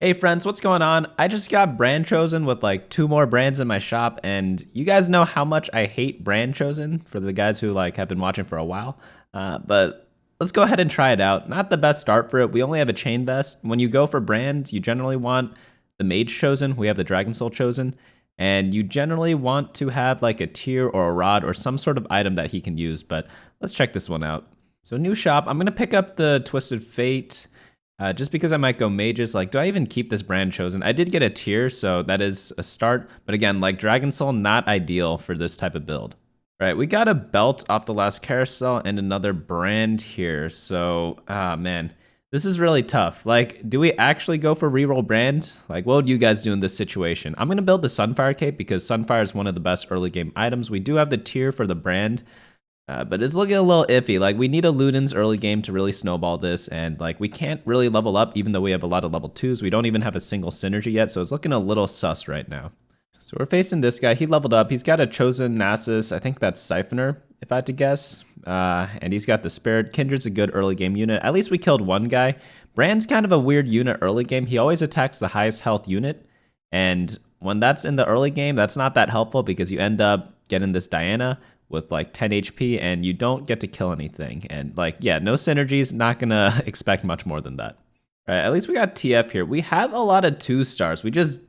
Hey friends, what's going on? I just got brand chosen with like two more brands in my shop, and you guys know how much I hate brand chosen for the guys who like have been watching for a while. But let's go ahead and try it out. Not the best start for it. We only have a chain vest. When you go for brand, you generally want the mage chosen. We have the dragon soul chosen, and you generally want to have like a tier or a rod or some sort of item that he can use. But let's check this one out. So new shop. I'm gonna pick up the Twisted Fate. Just because I might go mages, like, do I even keep this brand chosen? I did get a tier, so that is a start. But again, like Dragon Soul, not ideal for this type of build. All right, we got a belt off the last carousel and another brand here. So, man, this is really tough. Like, do we actually go for reroll brand? Like, what would you guys do in this situation? I'm gonna build the Sunfire Cape because Sunfire is one of the best early game items. We do have the tier for the brand. But it's looking a little iffy. Like, we need a Ludens early game to really snowball this, and like we can't really level up even though we have a lot of level 2s. We don't even have a single synergy yet, so it's looking a little sus right now. So we're facing this guy. He leveled up. He's got a chosen Nasus. I think that's Siphoner, if I had to guess. And he's got the Spirit. Kindred's a good early game unit. At least we killed one guy. Brand's kind of a weird unit early game. He always attacks the highest health unit, and when that's in the early game, that's not that helpful because you end up getting this Diana with like 10 HP and you don't get to kill anything. And like, yeah, no synergies, not gonna expect much more than that. All right, at least we got TF here. We have a lot of 2-stars. We just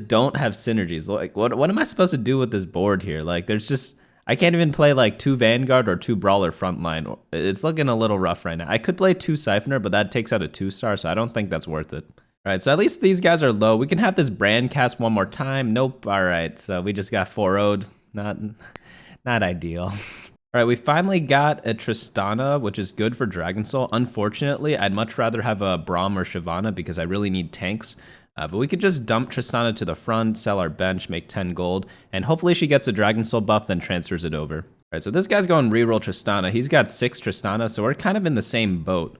don't have synergies. Like, what am I supposed to do with this board here? Like, there's just, I can't even play like 2 Vanguard or 2 Brawler frontline. It's looking a little rough right now. I could play 2 Siphoner, but that takes out a 2-star, so I don't think that's worth it. All right, so at least these guys are low. We can have this brand cast one more time. Nope. All right, so we just got 4-0'd. Not ideal. All right, we finally got a Tristana, which is good for Dragon Soul. Unfortunately, I'd much rather have a Braum or Shyvana because I really need tanks. But we could just dump Tristana to the front, sell our bench, make 10 gold, and hopefully she gets a Dragon Soul buff, then transfers it over. All right, so this guy's going reroll Tristana. He's got 6 Tristana, so we're kind of in the same boat.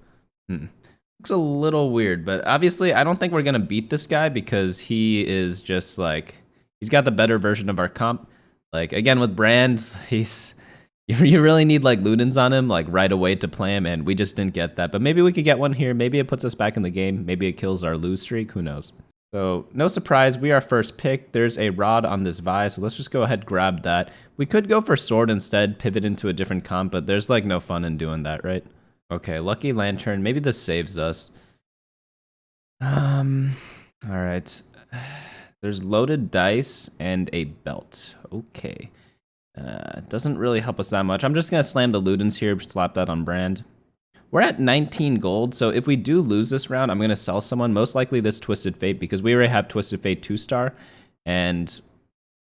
Looks a little weird, but obviously I don't think we're going to beat this guy because he is just like, he's got the better version of our comp. Like, again, with Brand, you really need like Ludens on him like right away to play him, and we just didn't get that. But maybe we could get one here. Maybe it puts us back in the game. Maybe it kills our lose streak. Who knows? So no surprise, we are first pick. There's a rod on this Vi, so let's just go ahead grab that. We could go for sword instead, pivot into a different comp, but there's like no fun in doing that, right? Okay, lucky lantern. Maybe this saves us. All right. There's loaded dice and a belt. Okay. Doesn't really help us that much. I'm just going to slam the Ludens here, slap that on brand. We're at 19 gold, so if we do lose this round, I'm going to sell someone, most likely this Twisted Fate, because we already have Twisted Fate 2-star, and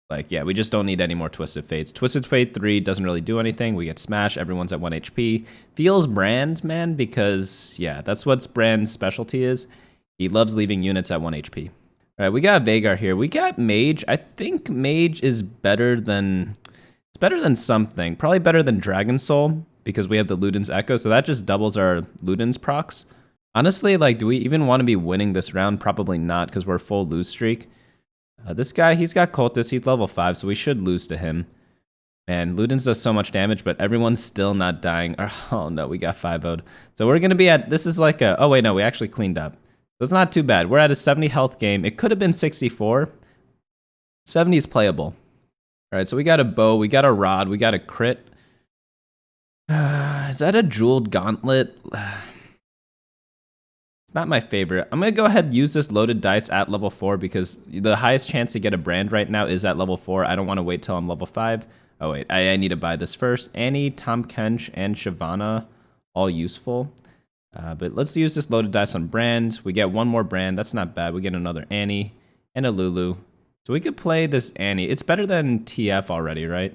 like, yeah, we just don't need any more Twisted Fates. Twisted Fate 3 doesn't really do anything. We get smashed, everyone's at 1 HP. Feels Brand, man, because, yeah, that's what Brand's specialty is. He loves leaving units at 1 HP. All right, we got Veigar here. We got Mage. I think Mage is better than, it's better than something. Probably better than Dragon Soul because we have the Ludens Echo, so that just doubles our Ludens procs. Honestly, like, do we even want to be winning this round? Probably not because we're full lose streak. This guy, he's got Cultist. He's level 5, so we should lose to him. And Ludens does so much damage, but everyone's still not dying. Oh, no, we got 5-0'd. So we're going to be at, this is like a, oh, wait, no, we actually cleaned up. So it's not too bad. We're at a 70 health game. It could have been 64. 70 is playable. All right, so we got a bow, we got a rod, we got a crit. Is that a jeweled gauntlet? It's not my favorite. I'm going to go ahead and use this loaded dice at level 4 because the highest chance to get a brand right now is at level 4. I don't want to wait till I'm level 5. Oh, wait, I need to buy this first. Annie, Tom Kench, and Shyvana, all useful. But let's use this loaded dice on brand. We get one more brand. That's not bad. We get another Annie and a Lulu. So we could play this Annie. It's better than TF already, right?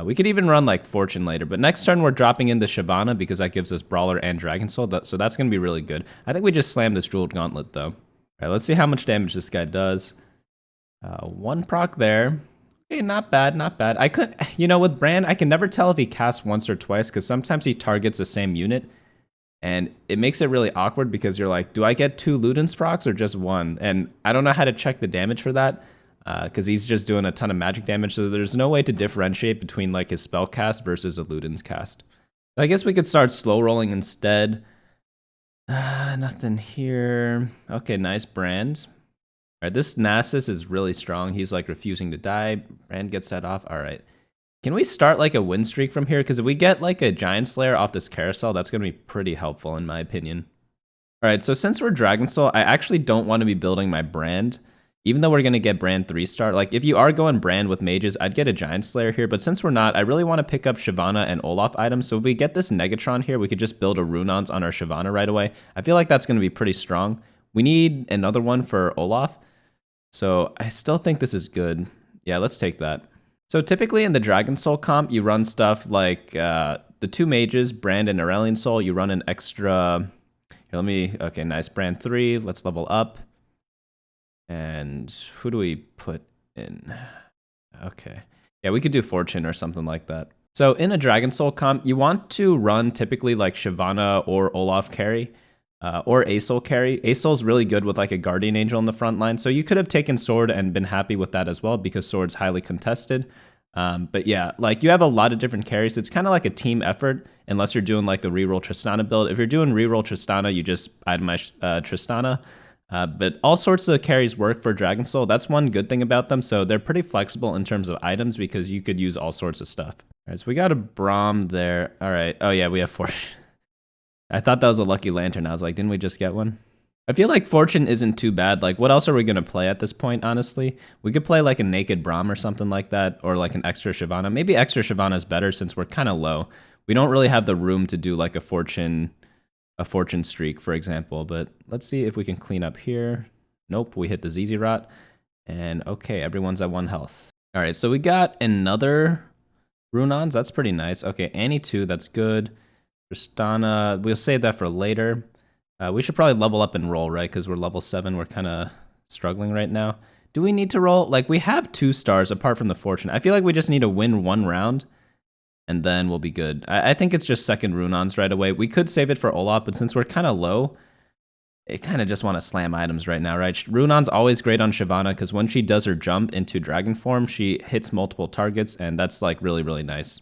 We could even run like Fortune later. But next turn, we're dropping in the Shyvana because that gives us Brawler and Dragon Soul. So that's going to be really good. I think we just slammed this Jeweled Gauntlet, though. All right, let's see how much damage this guy does. 1 proc there. Okay, not bad, not bad. I could, you know, with Brand, I can never tell if he casts once or twice because sometimes he targets the same unit. And it makes it really awkward because you're like, do I get 2 Ludens procs or just 1? And I don't know how to check the damage for that because he's just doing a ton of magic damage. So there's no way to differentiate between like his spell cast versus a Ludens cast. So I guess we could start slow rolling instead. Nothing here. Okay, nice Brand. All right, this Nasus is really strong. He's like refusing to die. Brand gets set off. All right. Can we start like a win streak from here? Because if we get like a Giant Slayer off this carousel, that's going to be pretty helpful in my opinion. All right, so since we're Dragon Soul, I actually don't want to be building my Brand. Even though we're going to get Brand 3-star. Like, if you are going Brand with mages, I'd get a Giant Slayer here. But since we're not, I really want to pick up Shyvana and Olaf items. So if we get this Negatron here, we could just build a Runons on our Shyvana right away. I feel like that's going to be pretty strong. We need another one for Olaf. So I still think this is good. Yeah, let's take that. So typically in the Dragon Soul comp, you run stuff like the 2 mages, Brand and Aurelion Soul. You run an extra... Here, okay, nice. Brand 3. Let's level up. And who do we put in? Okay. Yeah, we could do Fortune or something like that. So in a Dragon Soul comp, you want to run typically like Shyvana or Olaf carry, or Asol carry. Asol's really good with like a Guardian Angel in the front line. So you could have taken Sword and been happy with that as well because Sword's highly contested. But yeah, like you have a lot of different carries. It's kind of like a team effort unless you're doing like the reroll Tristana build. If you're doing reroll Tristana, you just itemize Tristana. But all sorts of carries work for Dragon Soul. That's one good thing about them. So they're pretty flexible in terms of items because you could use all sorts of stuff. All right, so we got a Braum there. All right. Oh yeah, we have Fortune. I thought that was a Lucky Lantern. I was like, didn't we just get one? I feel like Fortune isn't too bad. Like, what else are we going to play at this point, honestly? We could play like a Naked Braum or something like that, or like an Extra Shyvana. Maybe Extra Shyvana is better since we're kind of low. We don't really have the room to do like a Fortune streak, for example. But let's see if we can clean up here. Nope, we hit the ZZ Rot. And okay, everyone's at 1 health. All right, so we got another Runons. That's pretty nice. Okay, Annie 2, that's good. Tristana, we'll save that for later. We should probably level up and roll, right? Because we're level 7. We're kind of struggling right now. Do we need to roll? Like, we have 2 stars apart from the Fortune. I feel like we just need to win 1 round, and then we'll be good. I think it's just second Runons right away. We could save it for Olaf, but since we're kind of low, I kind of just want to slam items right now, right? Runon's always great on Shyvana because when she does her jump into Dragon form, she hits multiple targets, and that's like really, really nice.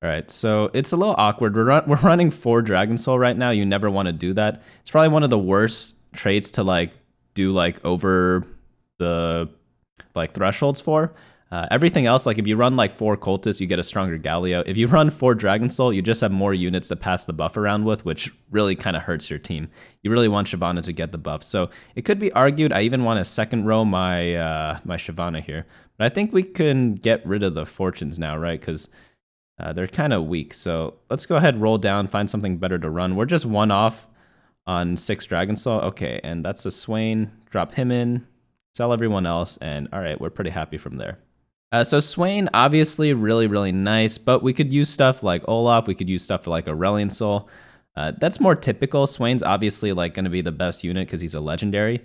All right, so it's a little awkward. We're running 4 Dragon Soul right now. You never want to do that. It's probably one of the worst traits to like do like over the like thresholds for. Everything else, like if you run like 4 Cultists, you get a stronger Galio. If you run 4 Dragon Soul, you just have more units to pass the buff around with, which really kind of hurts your team. You really want Shyvana to get the buff. So it could be argued. I even want to second row my my Shyvana here, but I think we can get rid of the Fortunes now, right? Because they're kind of weak. So let's go ahead, roll down, find something better to run. We're just 1 off on 6 Dragon Soul. Okay, and that's a Swain. Drop him in, sell everyone else, and all right, we're pretty happy from there. So Swain, obviously really, really nice, but we could use stuff like Olaf. We could use stuff like Aurelion Soul. That's more typical. Swain's obviously like going to be the best unit because he's a legendary.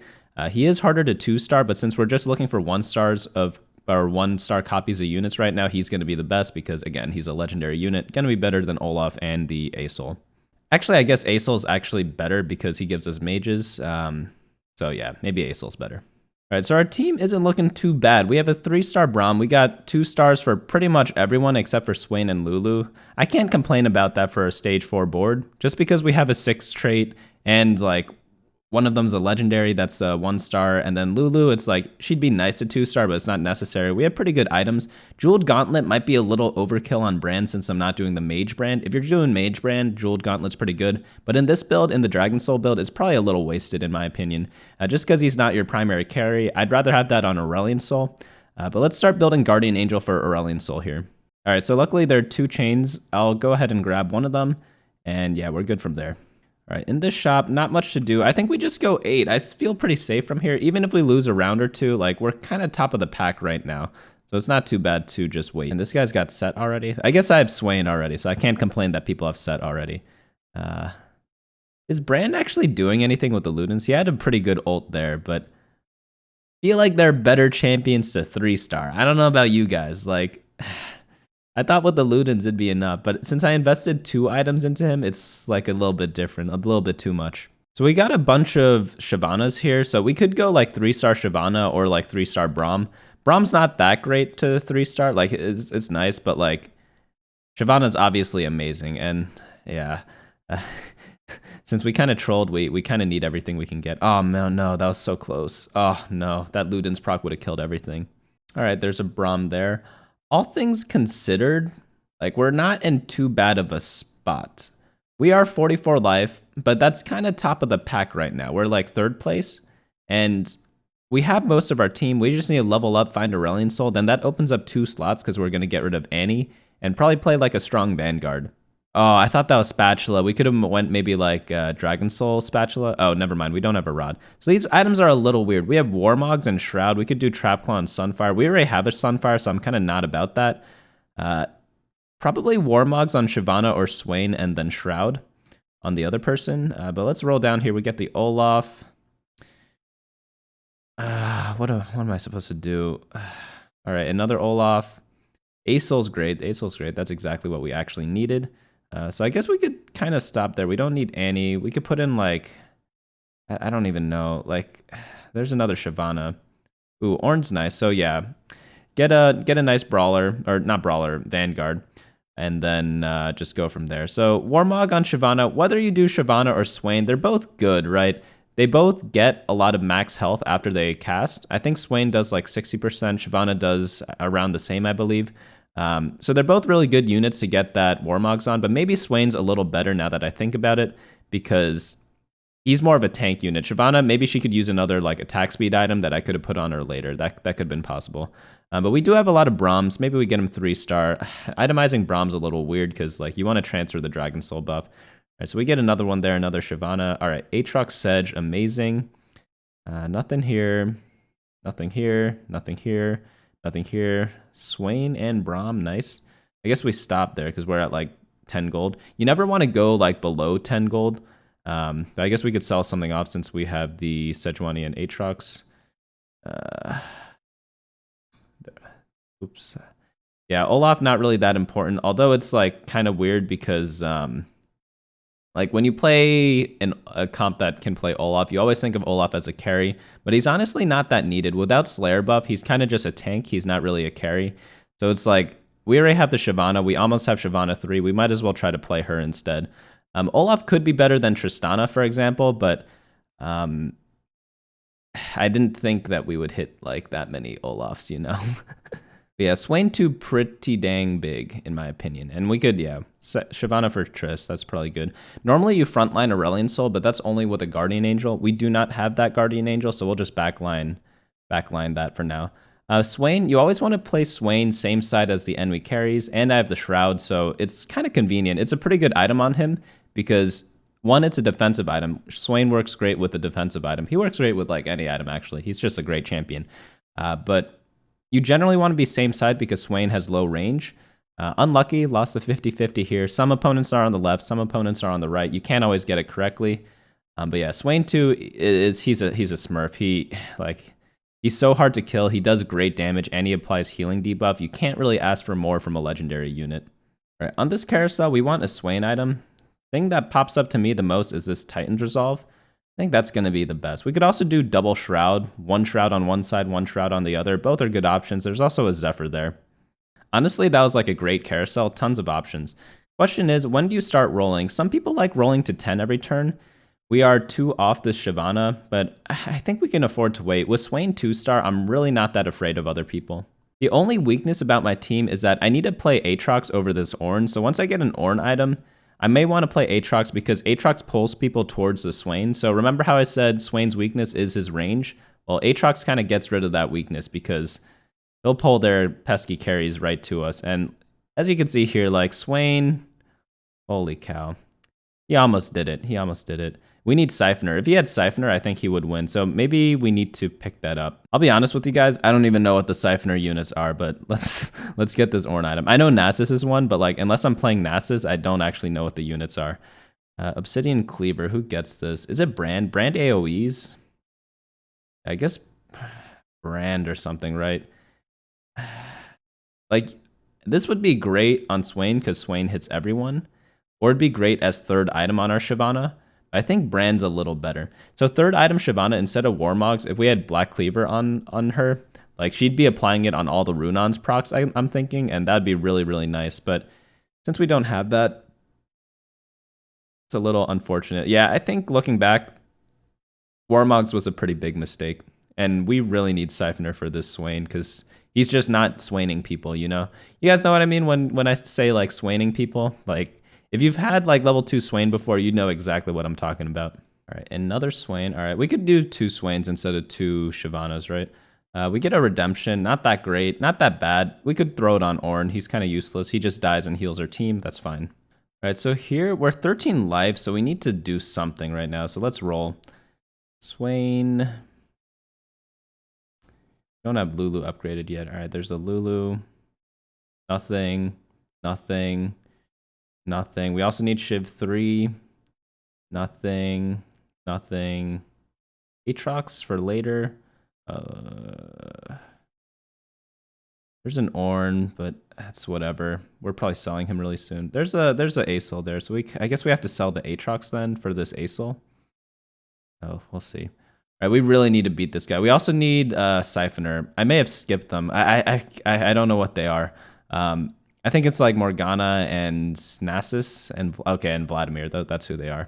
He is harder to 2-star, but since we're just looking for 1-stars of or 1-star copies of units right now, he's going to be the best because, again, he's a legendary unit. Going to be better than Olaf and the Asol. Actually, I guess Asol's actually better because he gives us mages. So yeah, maybe Asol's better. All right, so our team isn't looking too bad. We have a 3-star Braum. We got 2 stars for pretty much everyone except for Swain and Lulu. I can't complain about that for a stage 4 board. Just because we have a 6 trait and like one of them's a legendary, that's a 1-star, and then Lulu, it's like, she'd be nice to 2-star, but it's not necessary. We have pretty good items. Jeweled Gauntlet might be a little overkill on brand since I'm not doing the Mage brand. If you're doing Mage brand, Jeweled Gauntlet's pretty good, but in this build, in the Dragon Soul build, it's probably a little wasted in my opinion. Just because he's not your primary carry, I'd rather have that on Aurelion Soul. But let's start building Guardian Angel for Aurelion Soul here. All right, so luckily there are 2 chains. I'll go ahead and grab one of them, and yeah, we're good from there. All right, in this shop, not much to do. I think we just go 8. I feel pretty safe from here. Even if we lose a round or 2, like, we're kind of top of the pack right now. So it's not too bad to just wait. And this guy's got set already. I guess I have Swain already, so I can't complain that people have set already. Is Brand actually doing anything with the Ludens? He had a pretty good ult there, but I feel like they're better champions to 3-star. I don't know about you guys. Like, I thought with the Ludens it'd be enough, but since I invested 2 items into him, it's like a little bit different, a little bit too much. So we got a bunch of Shyvanas here, so we could go like 3-star Shyvana or like 3-star Braum. Braum's not that great to 3-star, like it's nice, but like Shyvana's obviously amazing, and yeah. Uh, since we kind of trolled, we kind of need everything we can get. Oh, no, that was so close. Oh, no, that Luden's proc would have killed everything. All right, there's a Braum there. All things considered, like, we're not in too bad of a spot. We are 44 life, but that's kind of top of the pack right now. We're like 3rd place, and we have most of our team. We just need to level up, find Aurelion Soul. Then that opens up 2 slots because we're going to get rid of Annie and probably play like a strong Vanguard. Oh, I thought that was Spatula. We could have went maybe like Dragon Soul Spatula. Oh, never mind. We don't have a Rod. So these items are a little weird. We have Warmogs and Shroud. We could do Trap Claw and Sunfire. We already have a Sunfire, so I'm kind of not about that. Probably Warmogs on Shyvana or Swain and then Shroud on the other person. But let's roll down here. We get the Olaf. What am I supposed to do? All right, another Olaf. Asol's great. Asol's great. That's exactly what we actually needed. So I guess we could kind of stop there. We don't need Annie. We could put in like, I don't even know. Like, there's another Shyvana. Ooh, Ornn's nice. So yeah, get a nice brawler, or not brawler, Vanguard, and then just go from there. So Warmog on Shyvana. Whether you do Shyvana or Swain, they're both good, right? They both get a lot of max health after they cast. I think Swain does like 60%. Shyvana does around the same, I believe. So they're both really good units to get that Warmogs on, but maybe Swain's a little better now that I think about it, because he's more of a tank unit. Shyvana, maybe she could use another like attack speed item that I could have put on her later. That could have been possible. But we do have a lot of Brahms. Maybe we get him 3-star. Itemizing Brahms a little weird because like you want to transfer the Dragon Soul buff. All right, so we get another one there, another Shyvana. All right, Aatrox Sedge, amazing. Nothing here, nothing here, nothing here. Nothing here. Swain and Braum, nice. I guess we stop there because we're at like 10 gold. You never want to go like below 10 gold. But I guess we could sell something off since we have the Sejuani and Aatrox. Oops. Yeah, Olaf not really that important. Although it's like kind of weird because like when you play a comp that can play Olaf, you always think of Olaf as a carry, but he's honestly not that needed. Without Slayer buff, he's kind of just a tank. He's not really a carry. So it's like, we already have the Shyvana. We almost have Shyvana 3. We might as well try to play her instead. Olaf could be better than Tristana, for example, but I didn't think that we would hit like that many Olafs, you know? Yeah, Swain 2 pretty dang big, in my opinion. And we could, yeah, Shyvana for Triss, that's probably good. Normally you frontline Aurelion Soul, but that's only with a Guardian Angel. We do not have that Guardian Angel, so we'll just backline that for now. Swain, you always want to play Swain same side as the enemy carries, and I have the Shroud, so it's kind of convenient. It's a pretty good item on him, because one, it's a defensive item. Swain works great with a defensive item. He works great with like any item, actually. He's just a great champion. But you generally want to be same side because Swain has low range. Unlucky, lost the 50-50 here. Some opponents are on the left, some opponents are on the right. You can't always get it correctly. But yeah, Swain 2 he's a Smurf. He's so hard to kill. He does great damage and he applies healing debuff. You can't really ask for more from a legendary unit. All right, on this carousel, we want a Swain item. Thing that pops up to me the most is this Titan's Resolve. I think that's going to be the best. We could also do double Shroud. One Shroud on one side, one Shroud on the other. Both are good options. There's also a Zephyr there. Honestly, that was like a great carousel. Tons of options. Question is, when do you start rolling? Some people like rolling to 10 every turn. We are 2 off this Shyvana, but I think we can afford to wait. With Swain 2-star, I'm really not that afraid of other people. The only weakness about my team is that I need to play Aatrox over this Ornn. So once I get an Ornn item, I may want to play Aatrox because Aatrox pulls people towards the Swain. So remember how I said Swain's weakness is his range? Well, Aatrox kind of gets rid of that weakness because they'll pull their pesky carries right to us. And as you can see here, like Swain, holy cow. He almost did it. He almost did it. We need Siphoner. If he had Siphoner, I think he would win. So maybe we need to pick that up. I'll be honest with you guys. I don't even know what the Siphoner units are, but let's get this Ornn item. I know Nasus is one, but like unless I'm playing Nasus, I don't actually know what the units are. Obsidian Cleaver. Who gets this? Is it Brand? Brand AoEs? I guess Brand or something, right? Like this would be great on Swain because Swain hits everyone, or it'd be great as third item on our Shyvana. I think Brand's a little better. So third item Shyvana, instead of Warmogs, if we had Black Cleaver on her, like she'd be applying it on all the Runons procs, I'm thinking, and that'd be really, really nice. But Since we don't have that, it's a little unfortunate. Yeah, I think looking back, Warmogs was a pretty big mistake. And we really need Siphoner for this Swain because he's just not swaining people, you know? You guys know what I mean when I say like swaining people? Like if you've had like level 2 Swain before, you know exactly what I'm talking about. All right, another Swain. All right, we could do 2 Swains instead of 2 Shyvanas, right? We get a redemption, not that great, not that bad. We could throw it on Ornn. He's kind of useless. He just dies and heals our team. That's fine. All right, so here we're 13 life, so we need to do something right now. So let's roll. Swain. Don't have Lulu upgraded yet. All right, there's a Lulu. Nothing. Nothing. Nothing. We also need Shiv 3. Nothing. Nothing. Aatrox for later. There's an Ornn, but that's whatever. We're probably selling him really soon. There's a Acel there, so I guess we have to sell the Aatrox then for this Acel. Oh, we'll see. All right, we really need to beat this guy. We also need Siphoner. I may have skipped them. I don't know what they are. I think it's like Morgana and Nasus and Vladimir. That's who they are.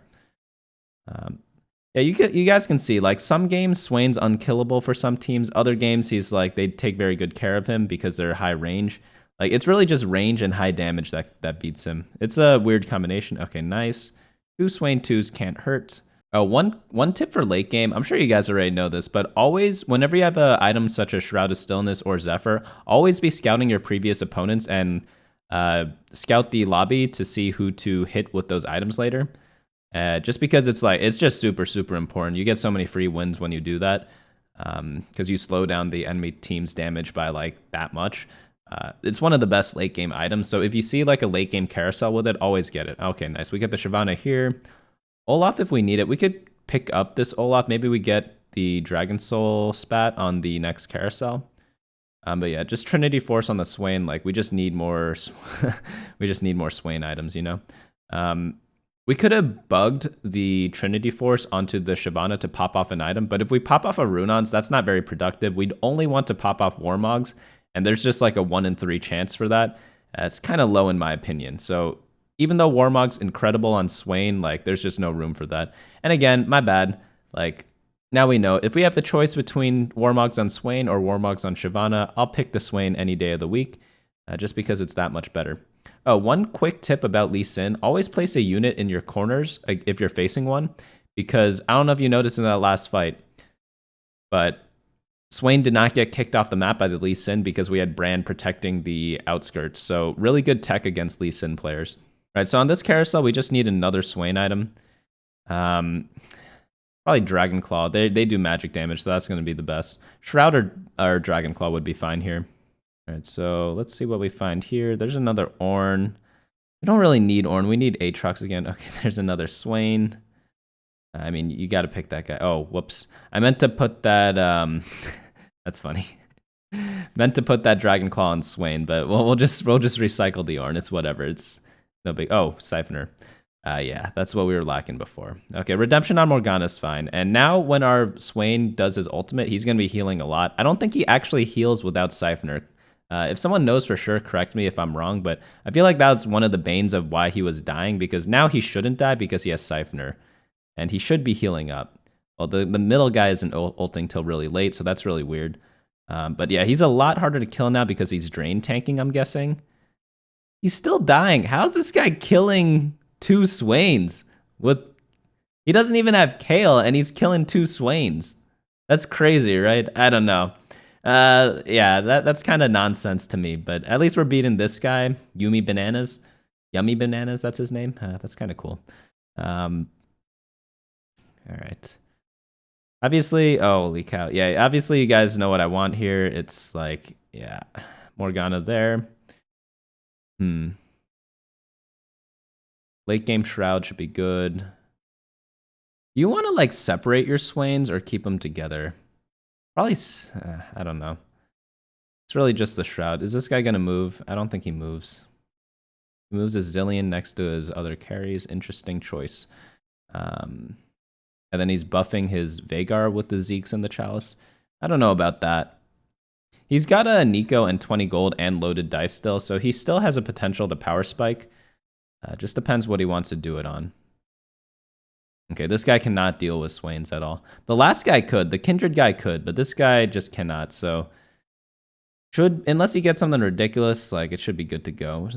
Yeah, you guys can see like some games Swain's unkillable for some teams. Other games he's like they take very good care of him because they're high range. Like it's really just range and high damage that beats him. It's a weird combination. Okay, nice. 2 Swain 2s can't hurt. Oh, one tip for late game. I'm sure you guys already know this, but always whenever you have an item such as Shroud of Stillness or Zephyr, always be scouting your previous opponents and scout the lobby to see who to hit with those items later. Just because it's just super important. You get so many free wins when you do that because you slow down the enemy team's damage by like that much. It's one of the best late game items. So if you see like a late game carousel with it, always get it. Okay, nice. We get the Shyvana here. Olaf if we need it. We could pick up this Olaf. Maybe we get the Dragon Soul spat on the next carousel. But yeah, just Trinity Force on the Swain. Like we just need more. We just need more Swain items, you know. We could have bugged the Trinity Force onto the Shyvana to pop off an item, but if we pop off a Runons, that's not very productive. We'd only want to pop off Warmogs, and there's just like a 1 in 3 chance for that. It's kind of low in my opinion. So even though Warmog's incredible on Swain, like there's just no room for that. And again, my bad. Like now we know if we have the choice between Warmogs on Swain or Warmogs on Shyvana, I'll pick the Swain any day of the week, just because it's that much better. Oh, one quick tip about Lee Sin, always place a unit in your corners if you're facing one, because I don't know if you noticed in that last fight, but Swain did not get kicked off the map by the Lee Sin because we had Brand protecting the outskirts. So really good tech against Lee Sin players. Right, so on this carousel, we just need another Swain item. Probably Dragon Claw. They do magic damage, so that's going to be the best. Shroud or Dragon Claw would be fine here. All right, so let's see what we find here. There's another Ornn. We don't really need Ornn. We need Aatrox again. Okay, there's another Swain. I mean, you got to pick that guy. Oh, whoops. I meant to put that... that's funny. Meant to put that Dragon Claw on Swain, but we'll just recycle the Ornn. It's whatever. It's no big... Oh, Siphoner. Yeah, that's what we were lacking before. Okay, Redemption on Morgana is fine. And now when our Swain does his ultimate, he's going to be healing a lot. I don't think he actually heals without Siphoner. If someone knows for sure, correct me if I'm wrong, but I feel like that's one of the banes of why he was dying, because now he shouldn't die because he has Siphoner, and he should be healing up. Well, the middle guy isn't ulting till really late, so that's really weird. But yeah, he's a lot harder to kill now because he's drain tanking, I'm guessing. He's still dying. How's this guy killing 2 Swains? He doesn't even have Kale, and he's killing 2 Swains. That's crazy, right? I don't know. Yeah, that's kind of nonsense to me, but at least we're beating this guy, Yummy Bananas, that's his name. That's kind of cool. All right. Obviously, holy cow. Yeah, obviously you guys know what I want here. It's like, yeah, Morgana there. Late game Shroud should be good. You want to like separate your Swains or keep them together? Probably, I don't know. It's really just the Shroud. Is this guy going to move? I don't think he moves. He moves his Zillion next to his other carries. Interesting choice. And then he's buffing his Vhagar with the Zeeks and the Chalice. I don't know about that. He's got a Nico and 20 gold and loaded dice still, so he still has a potential to power spike. Just depends what he wants to do it on. Okay, this guy cannot deal with Swains at all. The last guy could. The Kindred guy could, but this guy just cannot. So unless he gets something ridiculous, like it should be good to go.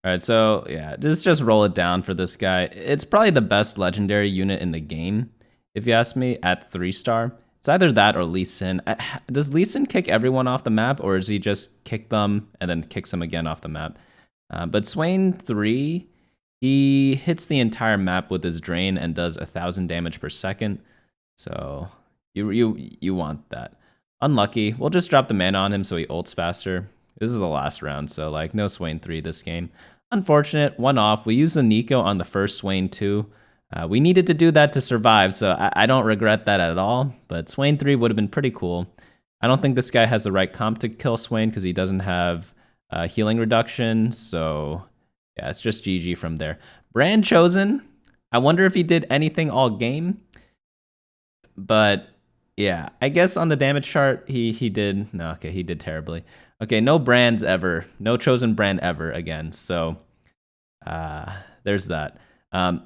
All right, so yeah, just roll it down for this guy. It's probably the best legendary unit in the game, if you ask me, at 3-star. It's either that or Lee Sin. Does Lee Sin kick everyone off the map, or does he just kick them and then kicks them again off the map? But Swain 3, he hits the entire map with his drain and does 1,000 damage per second. So you want that. Unlucky. We'll just drop the mana on him so he ults faster. This is the last round, so like no Swain 3 this game. Unfortunate, one off. We used the Nico on the first Swain 2. We needed to do that to survive, so I don't regret that at all. But Swain 3 would have been pretty cool. I don't think this guy has the right comp to kill Swain because he doesn't have healing reduction. So yeah, it's just GG from there. Brand Chosen. I wonder if he did anything all game. But yeah, I guess on the damage chart, he did. No, okay, he did terribly. Okay, no brands ever. No chosen brand ever again. So there's that.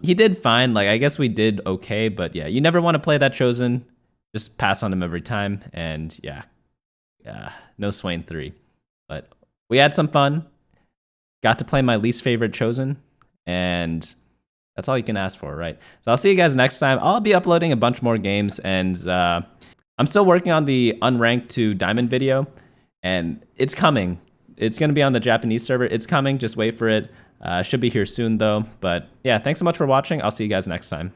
He did fine. Like, I guess we did okay, but yeah, you never want to play that chosen. Just pass on him every time. And yeah, no Swain 3. But we had some fun. Got to play my least favorite chosen. And that's all you can ask for, right? So I'll see you guys next time. I'll be uploading a bunch more games. And I'm still working on the unranked to diamond video. And it's coming. It's going to be on the Japanese server. It's coming. Just wait for it. Should be here soon, though. But yeah, thanks so much for watching. I'll see you guys next time.